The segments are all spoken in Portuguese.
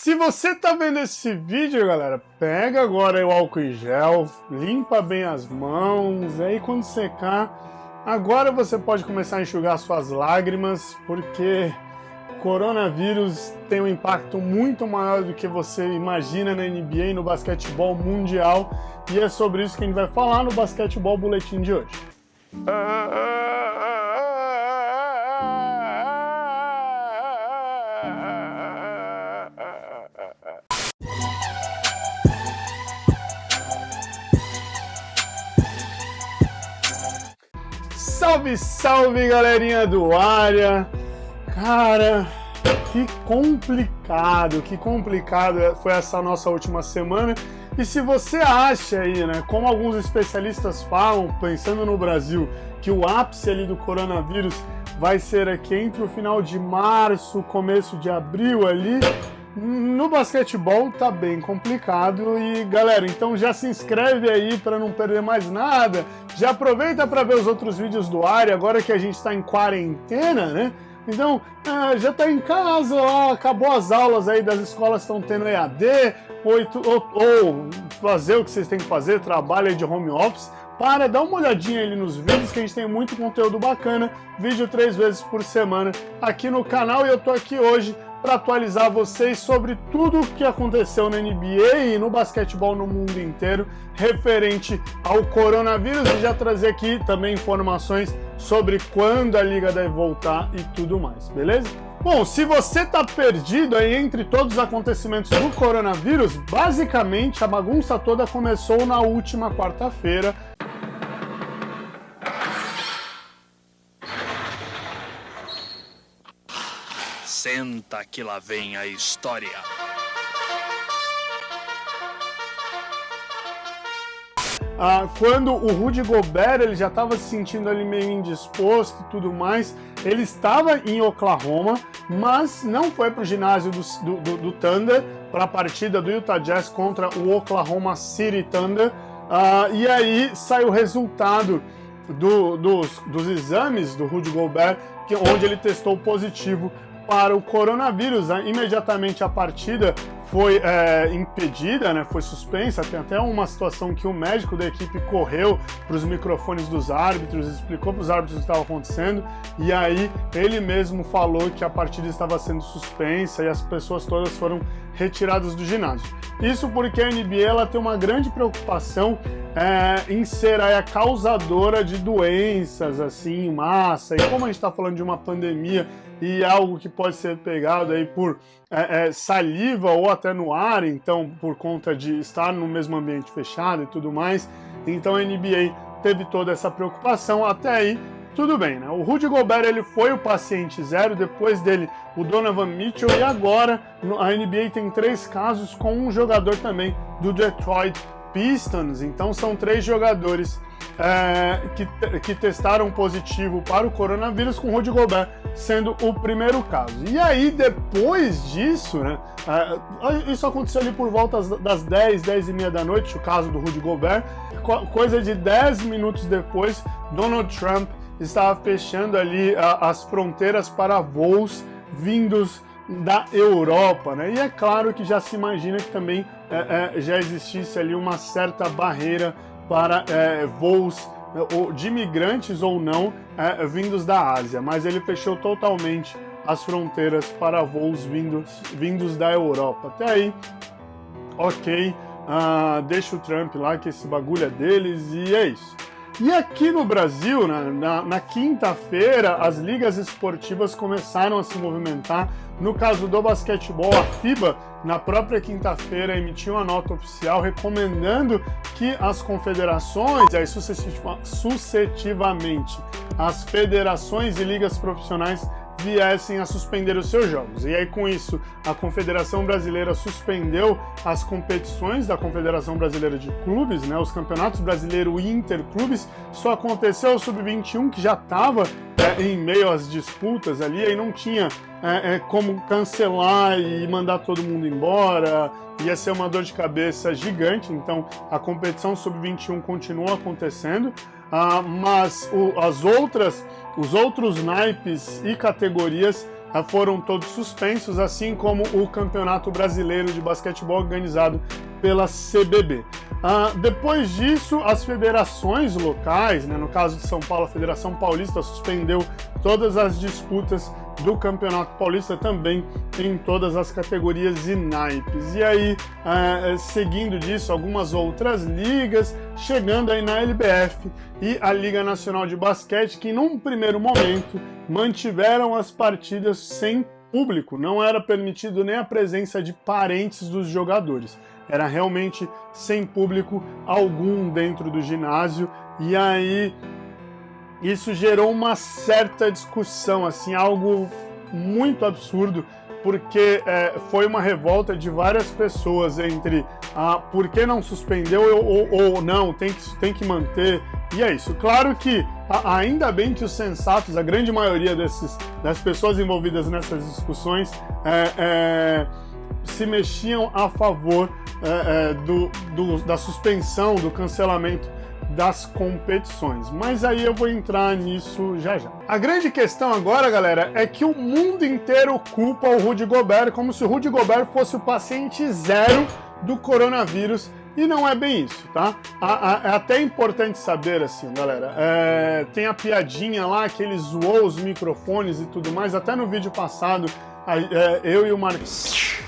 Se você tá vendo esse vídeo, galera, pega agora o álcool em gel, limpa bem as mãos, aí quando secar, agora você pode começar a enxugar suas lágrimas, porque o coronavírus tem um impacto muito maior do que você imagina na NBA e no basquetebol mundial, e é sobre isso que a gente vai falar no Basquetebol Boletim de hoje. Salve, salve, galerinha do área! Cara, que complicado foi essa nossa última semana. E se você acha aí, né, como alguns especialistas falam, pensando no Brasil, que o ápice ali do coronavírus vai ser aqui entre o final de março, começo de abril ali, no basquetebol tá bem complicado. E galera, então já se inscreve aí para não perder mais nada, já aproveita para ver os outros vídeos do área, agora que a gente está em quarentena, né? Então, já tá em casa, ó, acabou as aulas aí das escolas, estão tendo EAD, ou fazer o que vocês têm que fazer, trabalho aí de home office. Para, dá uma olhadinha ali nos vídeos, que a gente tem muito conteúdo bacana, vídeo 3 vezes por semana aqui no canal, e eu tô aqui hoje para atualizar vocês sobre tudo o que aconteceu na NBA e no basquetebol no mundo inteiro referente ao coronavírus, e já trazer aqui também informações sobre quando a liga deve voltar e tudo mais, beleza? Bom, se você tá perdido aí entre todos os acontecimentos do coronavírus, basicamente a bagunça toda começou na última quarta-feira. Senta que lá vem a história. Quando o Rudy Gobert ele já estava se sentindo ali meio indisposto e tudo mais, ele estava em Oklahoma, mas não foi para o ginásio do Thunder, para a partida do Utah Jazz contra o Oklahoma City Thunder, e aí saiu o resultado dos exames do Rudy Gobert, onde ele testou positivo para o coronavírus. Imediatamente a partida foi impedida, né, foi suspensa. Tem até uma situação que o médico da equipe correu para os microfones dos árbitros, explicou para os árbitros o que estava acontecendo, e aí ele mesmo falou que a partida estava sendo suspensa e as pessoas todas foram retiradas do ginásio. Isso porque a NBA ela tem uma grande preocupação em ser a causadora de doenças assim, em massa, e como a gente está falando de uma pandemia e algo que pode ser pegado aí por saliva ou até no ar, então por conta de estar no mesmo ambiente fechado e tudo mais, então a NBA teve toda essa preocupação. Até aí tudo bem, né? O Rudy Gobert ele foi o paciente zero, depois dele o Donovan Mitchell, e agora a NBA tem 3 casos com um jogador também do Detroit Pistons. Então são 3 jogadores que testaram positivo para o coronavírus, com o Rudy Gobert sendo o primeiro caso. E aí depois disso, né, isso aconteceu ali por volta das 10h30 da noite, o caso do Rudy Gobert. Coisa de 10 minutos depois, Donald Trump estava fechando ali as fronteiras para voos vindos da Europa, né? E é claro que já se imagina que também já existisse ali uma certa barreira para voos de imigrantes ou não vindos da Ásia, mas ele fechou totalmente as fronteiras para voos vindos da Europa. Até aí, ok, deixa o Trump lá, que esse bagulho é deles, e é isso. E aqui no Brasil, na quinta-feira, as ligas esportivas começaram a se movimentar. No caso do basquetebol, a FIBA, na própria quinta-feira, emitiu uma nota oficial recomendando que as confederações, aí sucessivamente, as federações e ligas profissionais viessem a suspender os seus jogos. E aí com isso a Confederação Brasileira suspendeu as competições da Confederação Brasileira de Clubes, né, os campeonatos brasileiro e interclubes. Só aconteceu o Sub-21, que já estava em meio às disputas ali, aí não tinha como cancelar e mandar todo mundo embora, ia ser uma dor de cabeça gigante. Então a competição Sub-21 continua acontecendo, mas os outros naipes e categorias foram todos suspensos, assim como o Campeonato Brasileiro de Basquetebol organizado pela CBB. Depois disso, as federações locais, né, no caso de São Paulo, a Federação Paulista suspendeu todas as disputas do Campeonato Paulista também em todas as categorias e naipes. E aí, seguindo disso, algumas outras ligas, chegando aí na LBF e a Liga Nacional de Basquete, que num primeiro momento mantiveram as partidas sem público, não era permitido nem a presença de parentes dos jogadores. Era realmente sem público algum dentro do ginásio, e aí isso gerou uma certa discussão, assim, algo muito absurdo, porque foi uma revolta de várias pessoas entre por que não suspendeu ou não, tem que manter, e é isso. Claro que ainda bem que os sensatos, a grande maioria das pessoas envolvidas nessas discussões se mexiam a favor da suspensão, do cancelamento das competições, mas aí eu vou entrar nisso já já. A grande questão agora, galera, é que o mundo inteiro culpa o Rudy Gobert como se o Rudy Gobert fosse o paciente zero do coronavírus, e não é bem isso, tá? É até importante saber, assim, galera, tem a piadinha lá que ele zoou os microfones e tudo mais, até no vídeo passado, eu e o Marquinhos,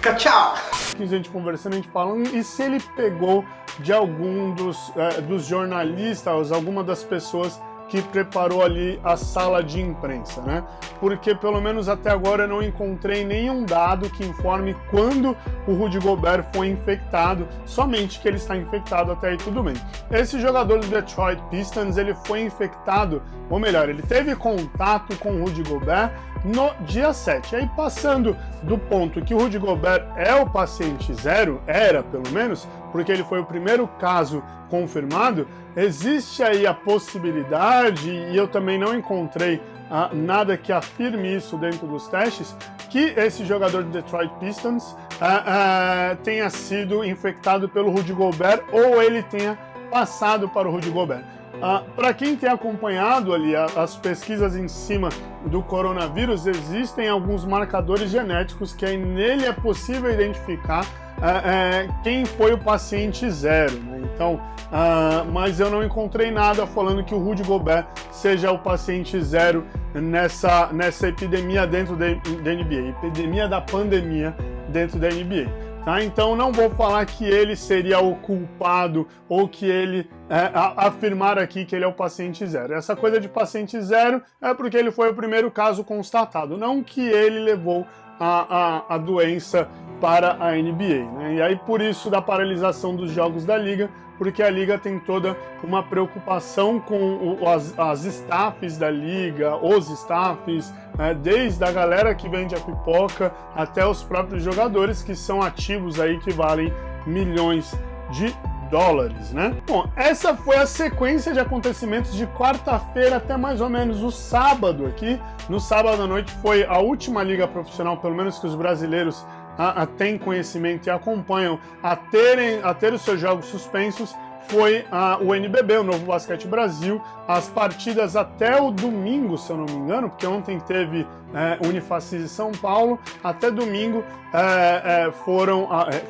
a gente conversando, a gente falando, e se ele pegou de algum dos jornalistas, alguma das pessoas que preparou ali a sala de imprensa, né? Porque pelo menos até agora eu não encontrei nenhum dado que informe quando o Rudy Gobert foi infectado, somente que ele está infectado, até aí tudo bem. Esse jogador do Detroit Pistons, ele foi infectado, ou melhor, ele teve contato com o Rudy Gobert no dia 7. Aí passando do ponto que o Rudy Gobert é o paciente zero, era pelo menos, porque ele foi o primeiro caso confirmado, existe aí a possibilidade, e eu também não encontrei nada que afirme isso dentro dos testes, que esse jogador do Detroit Pistons tenha sido infectado pelo Rudy Gobert, ou ele tenha passado para o Rudy Gobert. Para quem tem acompanhado ali as pesquisas em cima do coronavírus, existem alguns marcadores genéticos que aí nele é possível identificar quem foi o paciente zero, né? Então, mas eu não encontrei nada falando que o Rudy Gobert seja o paciente zero nessa epidemia dentro da NBA, epidemia da pandemia dentro da NBA. Tá? Então não vou falar que ele seria o culpado ou que ele afirmar aqui que ele é o paciente zero. Essa coisa de paciente zero é porque ele foi o primeiro caso constatado, não que ele levou a doença para a NBA, né? E aí por isso da paralisação dos jogos da Liga, porque a Liga tem toda uma preocupação com as staffs da Liga, os staffs, desde a galera que vende a pipoca até os próprios jogadores que são ativos aí, que valem milhões de dólares, né? Bom, essa foi a sequência de acontecimentos de quarta-feira até mais ou menos o sábado aqui. No sábado à noite foi a última liga profissional, pelo menos que os brasileiros têm conhecimento e acompanham, a ter os seus jogos suspensos, foi o NBB, o Novo Basquete Brasil. As partidas até o domingo, se eu não me engano, porque ontem teve Unifacis e São Paulo, até domingo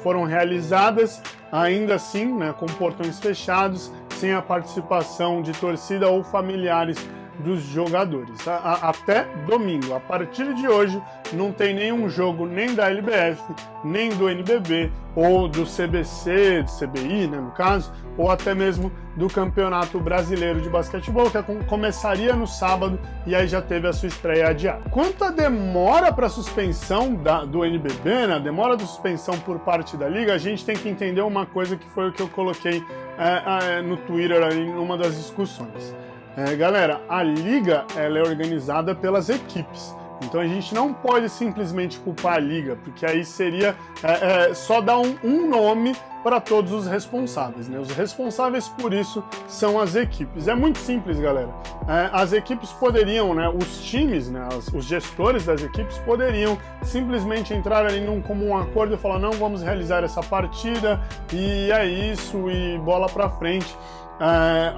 foram realizadas, ainda assim, né, com portões fechados, sem a participação de torcida ou familiares dos jogadores, até domingo. A partir de hoje não tem nenhum jogo nem da LBF, nem do NBB, ou do CBC, do CBI, né, no caso, ou até mesmo do Campeonato Brasileiro de Basquetebol, que começaria no sábado e aí já teve a sua estreia adiada. Quanto à demora para a suspensão do NBB, né, demora de suspensão por parte da Liga, a gente tem que entender uma coisa que foi o que eu coloquei no Twitter ali, numa das discussões. Galera, a Liga ela é organizada pelas equipes, então a gente não pode simplesmente culpar a Liga, porque aí seria só dar um nome para todos os responsáveis, né? Os responsáveis por isso são as equipes. É muito simples, galera. As equipes poderiam, né, os times, né, os gestores das equipes poderiam simplesmente entrar ali num comum acordo e falar: não, vamos realizar essa partida e é isso, e bola para frente.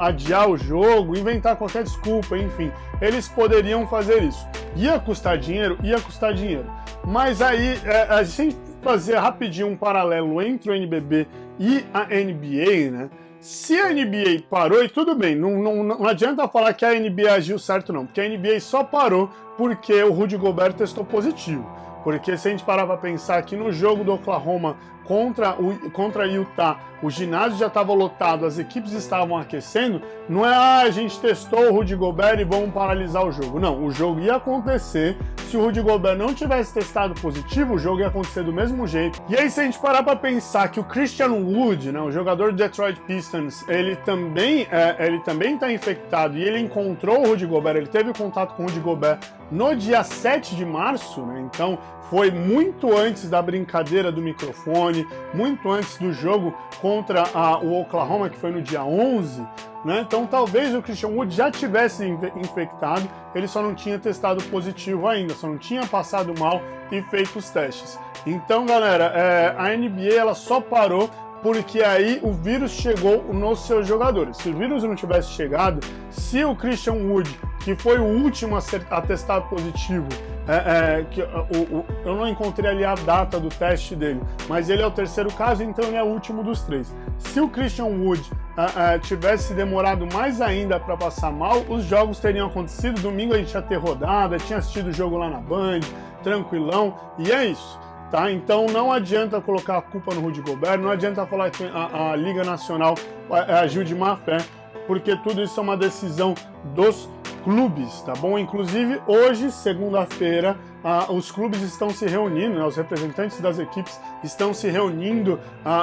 Adiar o jogo, inventar qualquer desculpa, enfim, eles poderiam fazer isso. Ia custar dinheiro? Ia custar dinheiro. Mas aí, a gente fazer rapidinho um paralelo entre o NBB e a NBA, né? Se a NBA parou, e tudo bem, não adianta falar que a NBA agiu certo não, porque a NBA só parou porque o Rudy Gobert testou positivo. Porque se a gente parar para pensar que no jogo do Oklahoma contra Utah, o ginásio já estava lotado, as equipes estavam aquecendo, não é a gente testou o Rudy Gobert e vamos paralisar o jogo. Não, o jogo ia acontecer. Se o Rudy Gobert não tivesse testado positivo, o jogo ia acontecer do mesmo jeito. E aí, se a gente parar para pensar que o Christian Wood, né, o jogador do Detroit Pistons, ele também está infectado e ele encontrou o Rudy Gobert, ele teve contato com o Rudy Gobert no dia 7 de março, né, então foi muito antes da brincadeira do microfone, muito antes do jogo contra o Oklahoma, que foi no dia 11, né? Então talvez o Christian Wood já tivesse infectado, ele só não tinha testado positivo ainda, só não tinha passado mal e feito os testes. Então, galera, a NBA ela só parou porque aí o vírus chegou nos seus jogadores. Se o vírus não tivesse chegado, se o Christian Wood, que foi o último a testar positivo, eu não encontrei ali a data do teste dele, mas ele é o terceiro caso, então ele é o último dos 3. Se o Christian Wood tivesse demorado mais ainda para passar mal, os jogos teriam acontecido, domingo a gente ia ter rodada, tinha assistido o jogo lá na Band, tranquilão, e é isso. Tá? Então não adianta colocar a culpa no Rudy Gobert, não adianta falar que a Liga Nacional agiu de má fé, porque tudo isso é uma decisão dos clubes, tá bom? Inclusive, hoje, segunda-feira, os clubes estão se reunindo, né? Os representantes das equipes estão se reunindo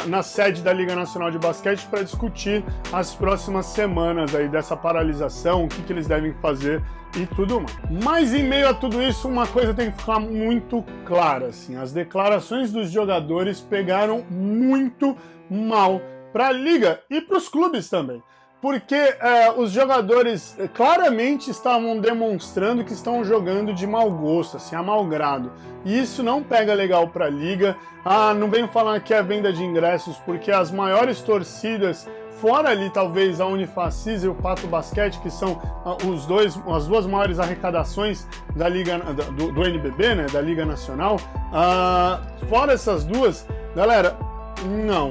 na sede da Liga Nacional de Basquete para discutir as próximas semanas aí dessa paralisação, o que eles devem fazer e tudo mais. Mas em meio a tudo isso, uma coisa tem que ficar muito clara, assim, as declarações dos jogadores pegaram muito mal para a Liga e para os clubes também. Porque os jogadores claramente estavam demonstrando que estão jogando de mau gosto, assim, a mau grado. E isso não pega legal para a Liga. Não venho falar que é venda de ingressos, porque as maiores torcidas, fora ali talvez a Unifacis e o Pato Basquete, que são as duas maiores arrecadações da Liga, do NBB, né, da Liga Nacional, fora essas duas, galera, não,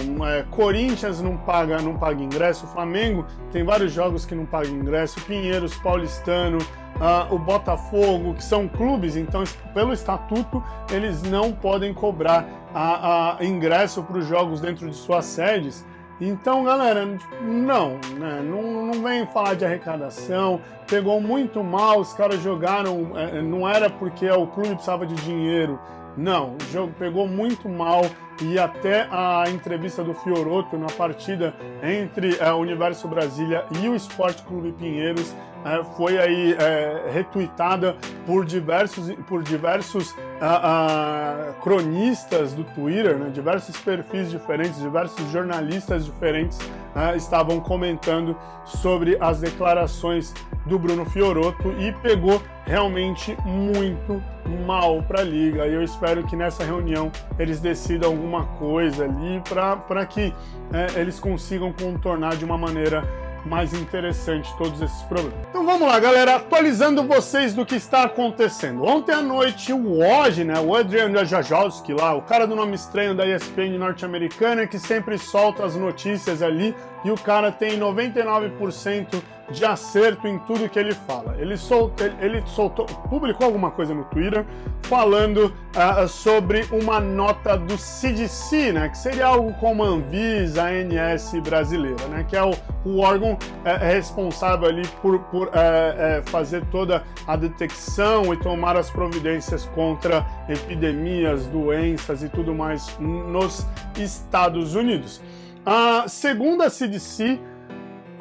Corinthians não paga ingresso, o Flamengo tem vários jogos que não paga ingresso, Pinheiros, Paulistano, o Botafogo, que são clubes, então pelo estatuto eles não podem cobrar ingresso para os jogos dentro de suas sedes. Então, galera, não vem falar de arrecadação, pegou muito mal, os caras jogaram, não era porque o clube precisava de dinheiro, não, o jogo pegou muito mal. E até a entrevista do Fiorotto na partida entre o Universo Brasília e o Esporte Clube Pinheiros foi aí retuitada por diversos cronistas do Twitter, né? Diversos perfis diferentes, diversos jornalistas diferentes estavam comentando sobre as declarações do Bruno Fiorotto e pegou realmente muito mal para a Liga. E eu espero que nessa reunião eles decidam alguma coisa ali para que eles consigam contornar de uma maneira mais interessante todos esses problemas. Então vamos lá, galera, atualizando vocês do que está acontecendo. Ontem à noite o Woj, né, o Adrian Wojnarowski lá, o cara do nome estranho da ESPN norte-americana, que sempre solta as notícias ali, e o cara tem 99% de acerto em tudo que ele fala. Ele publicou alguma coisa no Twitter falando sobre uma nota do CDC, né, que seria algo como a Anvisa, a ANS brasileira, né, que é o órgão responsável ali por fazer toda a detecção e tomar as providências contra epidemias, doenças e tudo mais nos Estados Unidos. Segundo a CDC,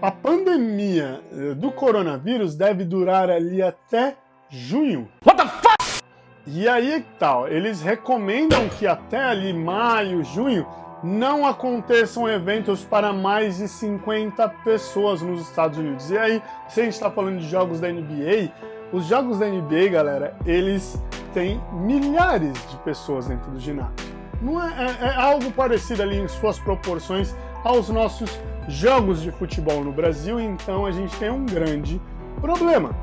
a pandemia do coronavírus deve durar ali até junho. What the fuck? E aí, tal, eles recomendam que até ali maio, junho, não aconteçam eventos para mais de 50 pessoas nos Estados Unidos. E aí, se a gente está falando de jogos da NBA, os jogos da NBA, galera, eles têm milhares de pessoas dentro do ginásio. Não é algo parecido ali em suas proporções aos nossos jogos de futebol no Brasil, então a gente tem um grande problema.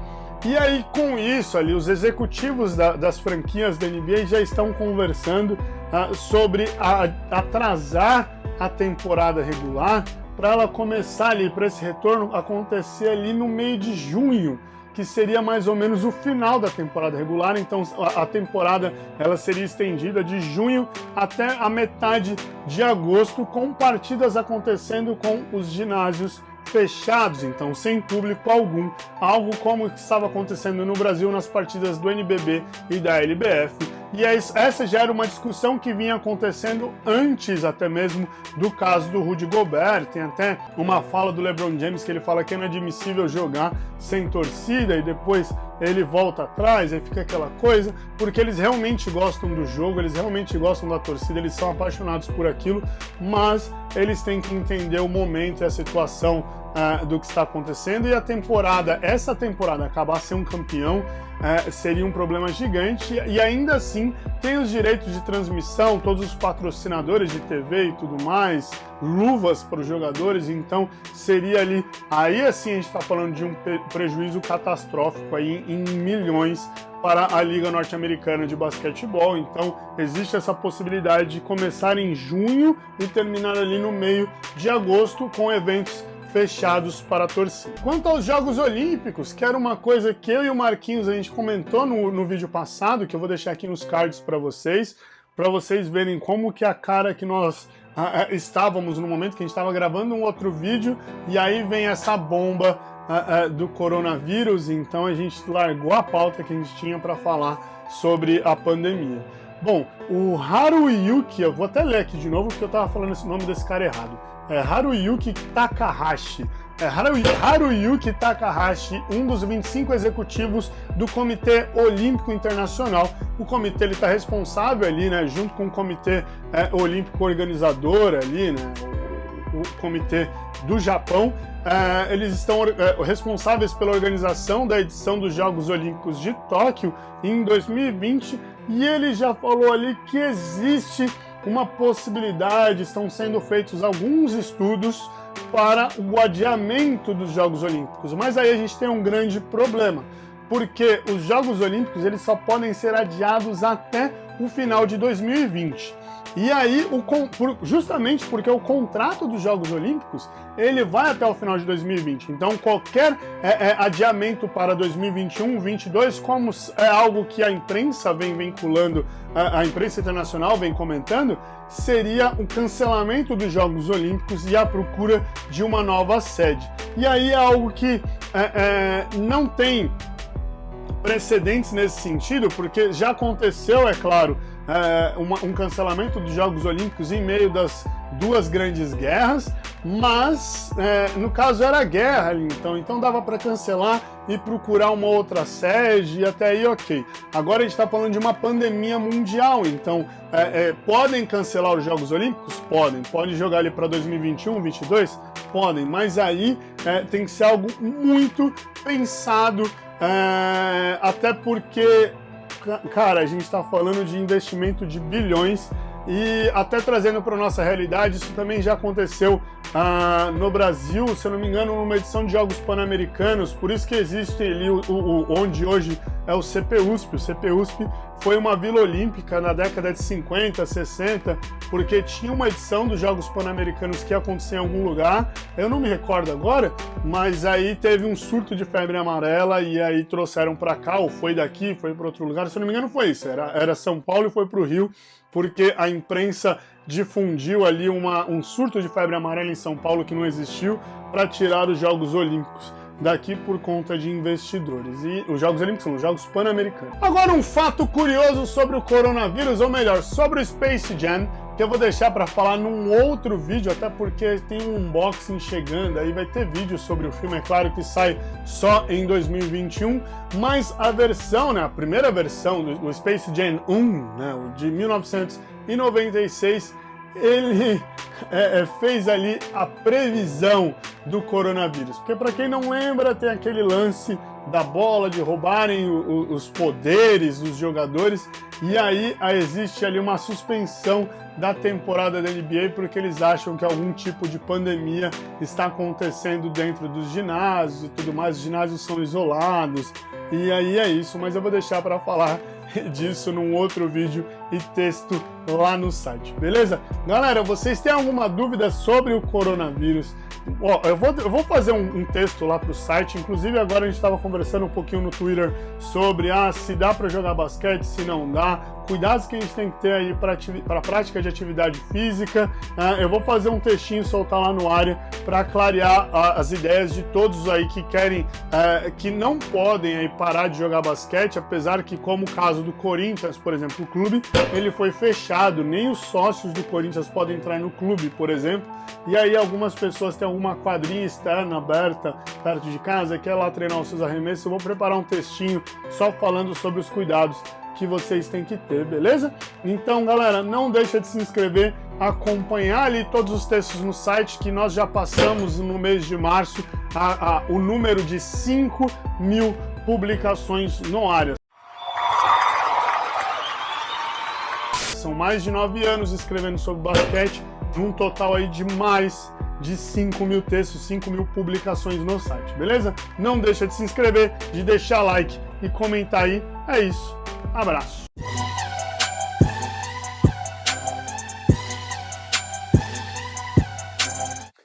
E aí, com isso ali, os executivos das franquias da NBA já estão conversando sobre atrasar a temporada regular para ela começar ali, para esse retorno acontecer ali no meio de junho, que seria mais ou menos o final da temporada regular. Então a temporada ela seria estendida de junho até a metade de agosto, com partidas acontecendo com os ginásios fechados, então sem público algum, algo como estava acontecendo no Brasil nas partidas do NBB e da LBF. E essa já era uma discussão que vinha acontecendo antes até mesmo do caso do Rudy Gobert. Tem até uma fala do LeBron James que ele fala que é inadmissível jogar sem torcida e depois ele volta atrás, aí fica aquela coisa, porque eles realmente gostam do jogo, eles realmente gostam da torcida, eles são apaixonados por aquilo, mas eles têm que entender o momento e a situação do que está acontecendo. E essa temporada acabar sem um campeão seria um problema gigante, e ainda assim tem os direitos de transmissão, todos os patrocinadores de TV e tudo mais, luvas para os jogadores, então seria ali, aí assim a gente está falando de um prejuízo catastrófico aí em milhões para a Liga Norte-Americana de Basquetebol. Então existe essa possibilidade de começar em junho e terminar ali no meio de agosto com eventos fechados para a torcida. Quanto aos Jogos Olímpicos, que era uma coisa que eu e o Marquinhos a gente comentou no vídeo passado, que eu vou deixar aqui nos cards para vocês verem como que a cara que nós estávamos no momento que a gente estava gravando um outro vídeo, e aí vem essa bomba do coronavírus, então a gente largou a pauta que a gente tinha para falar sobre a pandemia. Bom, o Haruyuki, eu vou até ler aqui de novo porque eu estava falando esse nome desse cara errado. Haruyuki Takahashi. Haruyuki Takahashi, um dos 25 executivos do Comitê Olímpico Internacional. O comitê está responsável ali, né, junto com o Comitê Olímpico Organizador ali, né, o Comitê do Japão. Eles estão responsáveis pela organização da edição dos Jogos Olímpicos de Tóquio em 2020, e ele já falou ali que existe uma possibilidade, estão sendo feitos alguns estudos para o adiamento dos Jogos Olímpicos. Mas aí a gente tem um grande problema, porque os Jogos Olímpicos eles só podem ser adiados até o final de 2020. E aí, justamente porque o contrato dos Jogos Olímpicos ele vai até o final de 2020. Então, qualquer adiamento para 2021, 2022, como é algo que a imprensa vem vinculando, a imprensa internacional vem comentando, seria o cancelamento dos Jogos Olímpicos e a procura de uma nova sede. E aí é algo que não tem precedentes nesse sentido, porque já aconteceu, é claro, um cancelamento dos Jogos Olímpicos em meio das duas grandes guerras, mas no caso era guerra ali, então dava para cancelar e procurar uma outra sede, e até aí ok. Agora a gente está falando de uma pandemia mundial, então podem cancelar os Jogos Olímpicos? Podem jogar ali para 2021, 2022? Podem, mas aí tem que ser algo muito pensado, até porque, cara, a gente está falando de investimento de bilhões, e até trazendo para a nossa realidade, isso também já aconteceu no Brasil, se eu não me engano, numa edição de Jogos Pan-Americanos, por isso que existe ali onde hoje é o CPUSP. O CPUSP foi uma vila olímpica na década de 50, 60, porque tinha uma edição dos Jogos Pan-Americanos que ia acontecer em algum lugar, eu não me recordo agora, mas aí teve um surto de febre amarela e aí trouxeram para cá, ou foi daqui, foi para outro lugar, se eu não me engano foi isso, era São Paulo e foi para o Rio, porque a imprensa difundiu ali um surto de febre amarela em São Paulo que não existiu, para tirar os Jogos Olímpicos daqui por conta de investidores. E os Jogos Olímpicos são os Jogos Pan-Americanos. Agora um fato curioso sobre o coronavírus, ou melhor, sobre o Space Jam, que eu vou deixar para falar num outro vídeo, até porque tem um unboxing chegando, aí vai ter vídeo sobre o filme, é claro que sai só em 2021, mas a versão, né, a primeira versão do Space Jam 1, né, o de 1996, ele fez ali a previsão do coronavírus. Porque para quem não lembra, tem aquele lance da bola, de roubarem os poderes dos jogadores, e aí existe ali uma suspensão da temporada da NBA porque eles acham que algum tipo de pandemia está acontecendo dentro dos ginásios e tudo mais. Os ginásios são isolados, e aí é isso, mas eu vou deixar para falar disso num outro vídeo e texto lá no site, beleza? Galera, vocês têm alguma dúvida sobre o coronavírus? Ó, eu vou fazer um texto lá pro site, inclusive agora a gente estava conversando um pouquinho no Twitter sobre se dá para jogar basquete, se não dá, cuidados que a gente tem que ter aí para prática de atividade física. Eu vou fazer um textinho, soltar lá no área para clarear as ideias de todos aí que querem, que não podem aí parar de jogar basquete, apesar que, como o caso do Corinthians, por exemplo, o clube, ele foi fechado, nem os sócios do Corinthians podem entrar no clube, por exemplo, e aí algumas pessoas têm alguma quadrinha externa aberta perto de casa, quer lá treinar os seus arremessos. Eu vou preparar um textinho só falando sobre os cuidados que vocês têm que ter, beleza? Então, galera, não deixa de se inscrever, acompanhar ali todos os textos no site, que nós já passamos no mês de março o número de 5.000 publicações no área. São mais de 9 anos escrevendo sobre basquete, num total aí de mais de 5.000 textos, 5.000 publicações no site, beleza? Não deixa de se inscrever, de deixar like e comentar aí. É isso. Abraço.